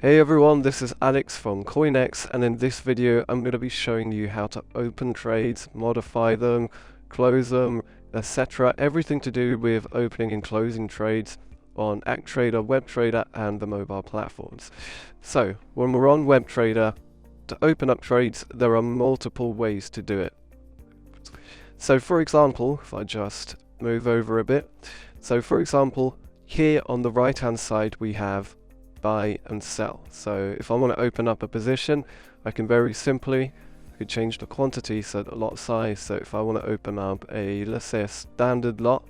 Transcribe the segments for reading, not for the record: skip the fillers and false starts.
Hey everyone, this is Alex from Coinexx, and in this video I'm going to be showing you how to open trades, modify them, close them, etc. Everything to do with opening and closing trades on ActTrader, WebTrader and the mobile platforms. So when we're on WebTrader, to open up trades there are multiple ways to do it. So for example, if I just move over a bit, so for example here on the right hand side we have buy and sell. So if I want to open up a position, I can very simply change the quantity, so the lot size. So if I want to open up a, let's say a standard lot,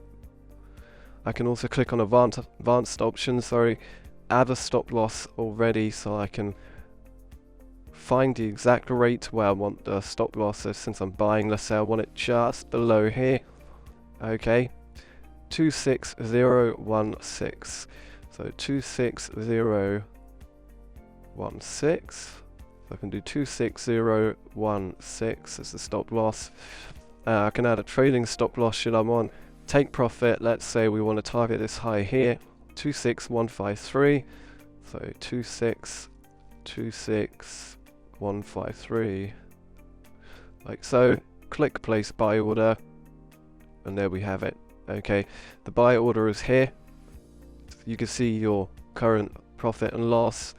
I can also click on advanced options, add a stop loss already, so I can find the exact rate where I want the stop loss. So since I'm buying, let's say I want it just below here. Okay, 26016. So 26016. So I can do 26016 as the stop loss. I can add a trading stop loss should I want take profit. Let's say we want to target this high here, 26153. So 26153, like so. Click place buy order, and there we have it. Okay, the buy order is here. You can see your current profit and loss.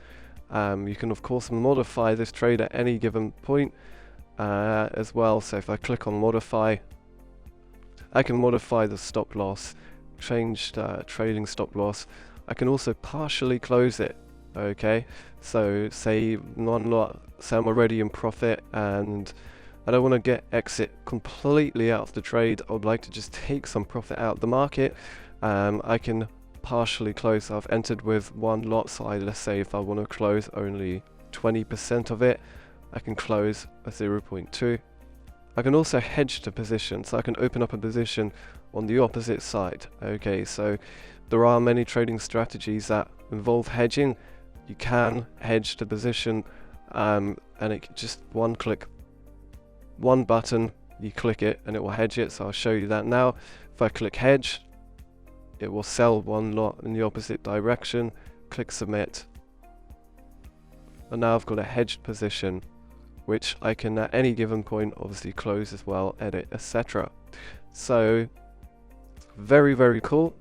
You can of course modify this trade at any given point as well. So if I click on modify, I can modify the stop loss, change the trading stop loss. I can also partially close it. Okay, so say one lot, say I'm already in profit and I don't want to exit completely out of the trade. I would like to just take some profit out of the market. I can partially close. So I've entered with one lot size. Let's say if I want to close only 20% of it, I can close a 0.2. I can also hedge the position, so I can open up a position on the opposite side. Okay, so there are many trading strategies that involve hedging. You can hedge the position, and it just one button, you click it and it will hedge it. So I'll show you that now. If I click hedge, it will sell one lot in the opposite direction. Click submit, and now I've got a hedged position which I can at any given point obviously close as well, edit, etc. So very cool.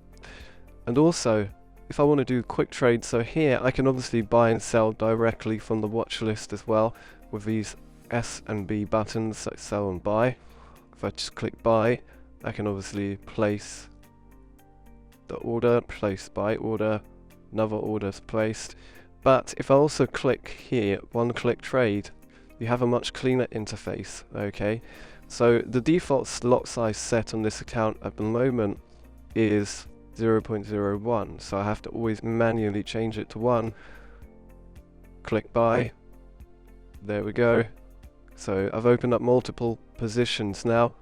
And also if I want to do quick trades, so here I can obviously buy and sell directly from the watch list as well with these S and B buttons, so sell and buy. If I just click buy, I can obviously place the order, place buy order, another order is placed. But if I also click here, one click trade, you have a much cleaner interface. Okay, so the default lot size set on this account at the moment is 0.01, so I have to always manually change it to 1. Click buy, there we go. So I've opened up multiple positions now.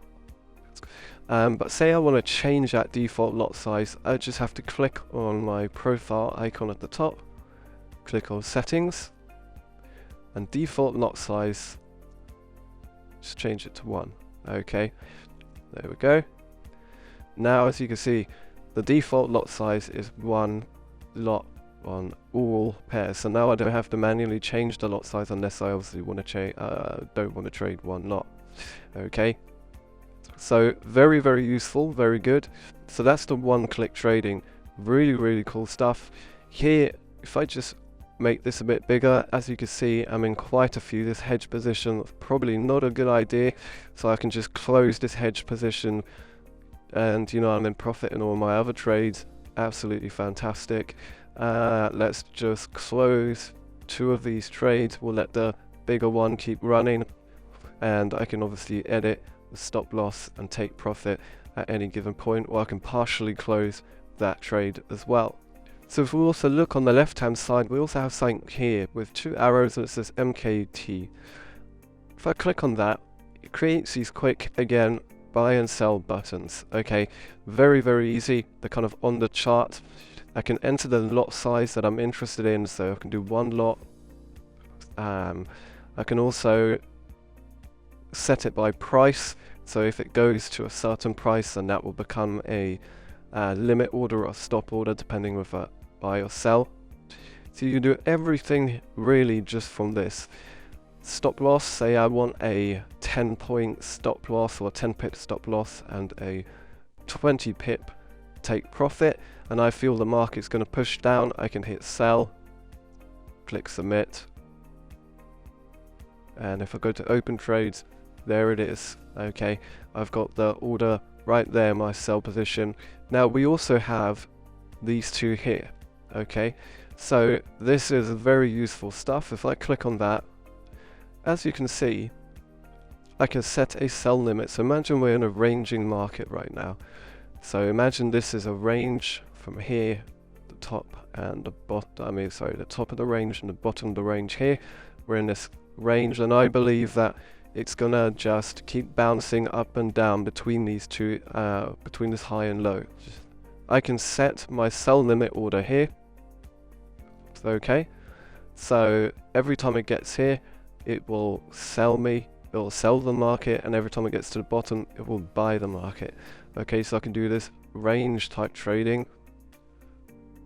But say I want to change that default lot size, I just have to click on my profile icon at the top, click on settings, and default lot size, just change it to 1. Okay, there we go. Now as you can see, the default lot size is 1 lot on all pairs. So now I don't have to manually change the lot size unless I obviously want to don't want to trade one lot. Okay. So very useful, very good. So that's the one-click trading. Really cool stuff. Here, if I just make this a bit bigger, as you can see, I'm in quite a few. This hedge position probably not a good idea, so I can just close this hedge position, and you know I'm in profit in all my other trades. Absolutely fantastic. Let's just close 2 of these trades. We'll let the bigger one keep running, and I can obviously edit the stop loss and take profit at any given point, or I can partially close that trade as well. So if we also look on the left hand side, we also have something here with 2 arrows that says MKT. If I click on that, it creates these quick, again, buy and sell buttons. Okay, very easy. They're kind of on the chart. I can enter the lot size that I'm interested in, so I can do 1 lot. I can also set it by price, so if it goes to a certain price, then that will become a limit order or stop order depending with a buy or sell. So you can do everything really just from this. Stop loss, say I want a 10 point stop loss or 10 pip stop loss and a 20 pip take profit, and I feel the market's going to push down, I can hit sell, click submit, and if I go to open trades, there it is. Okay, I've got the order right there, my sell position. Now we also have these two here. Okay, so this is very useful stuff. If I click on that, as you can see, I can set a sell limit. So imagine we're in a ranging market right now. So imagine this is a range from here, the top and the bottom, the top of the range and the bottom of the range here. We're in this range, and I believe that it's gonna just keep bouncing up and down between these two, between this high and low. I can set my sell limit order here. Okay, so every time it gets here, it will sell me, it will sell the market, and every time it gets to the bottom, it will buy the market. Okay, so I can do this range type trading.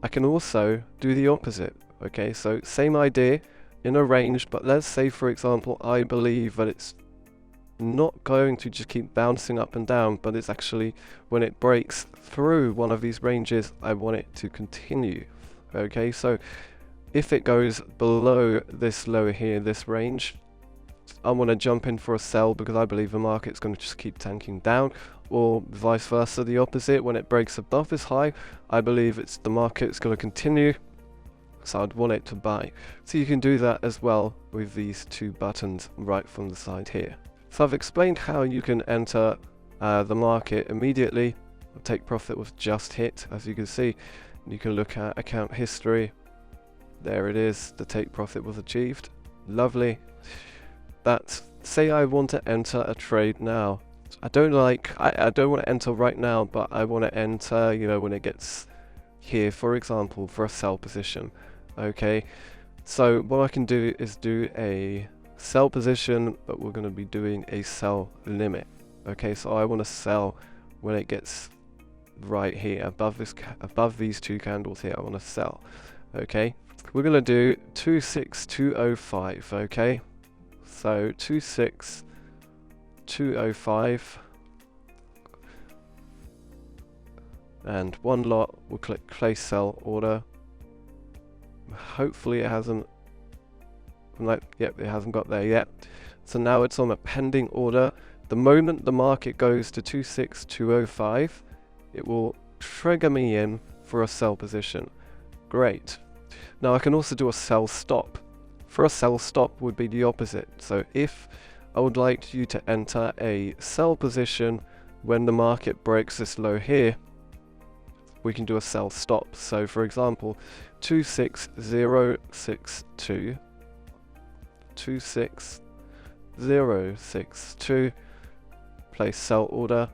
I can also do the opposite. Okay, so same idea in a range, but let's say, for example, I believe that it's not going to just keep bouncing up and down, but it's actually, when it breaks through one of these ranges, I want it to continue. Okay, so if it goes below this low here, this range, I want to jump in for a sell because I believe the market's going to just keep tanking down, or vice versa, the opposite. When it breaks above this high, I believe the market's going to continue, so I'd want it to buy. So you can do that as well with these two buttons right from the side here. So I've explained how you can enter the market immediately. Take profit was just hit, as you can see. You can look at account history. There it is, the take profit was achieved. Lovely. Say I want to enter a trade now. I don't want to enter right now, but I want to enter, when it gets here, for example, for a sell position. Okay, so what I can do is do a sell position, but we're going to be doing a sell limit. Okay, so I want to sell when it gets right here, above these two candles here. I want to sell. Okay, we're going to do 26205. Okay, so 26205, and one lot. We'll click place sell order. Hopefully it hasn't, yep, it hasn't got there yet. So now it's on a pending order. The moment the market goes to 26205, it will trigger me in for a sell position. Great. Now I can also do a sell stop. For a sell stop would be the opposite. So if I would like you to enter a sell position when the market breaks this low here, we can do a sell stop. So for example, 26062, 26062, place sell order,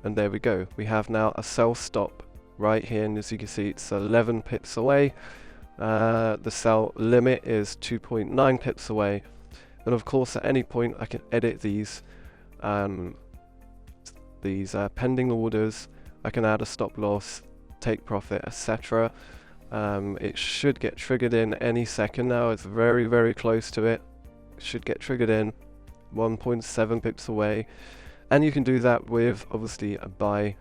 and there we go. We have now a sell stop right here, and as you can see, it's 11 pips away. The sell limit is 2.9 pips away, and of course at any point I can edit these pending orders. I can add a stop loss, take profit, etc. It should get triggered in any second now. It's very, very close to it. It should get triggered in 1.7 pips away, and you can do that with obviously a buy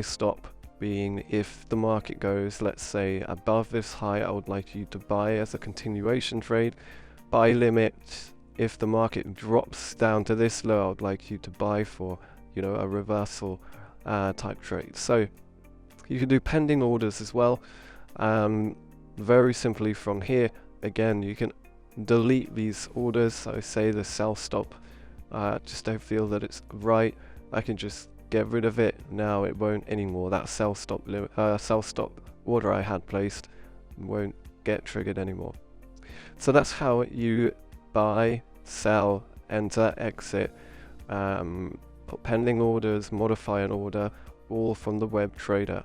stop, being if the market goes, let's say, above this high, I would like you to buy as a continuation trade. Buy limit, if the market drops down to this low, I would like you to buy for, a reversal type trade. So you can do pending orders as well. Very simply from here, again, you can delete these orders. So say the sell stop, just don't feel that it's right, I can just get rid of it. Now it won't anymore. That sell stop order I had placed won't get triggered anymore. So that's how you buy, sell, enter, exit, put pending orders, modify an order, all from the web trader.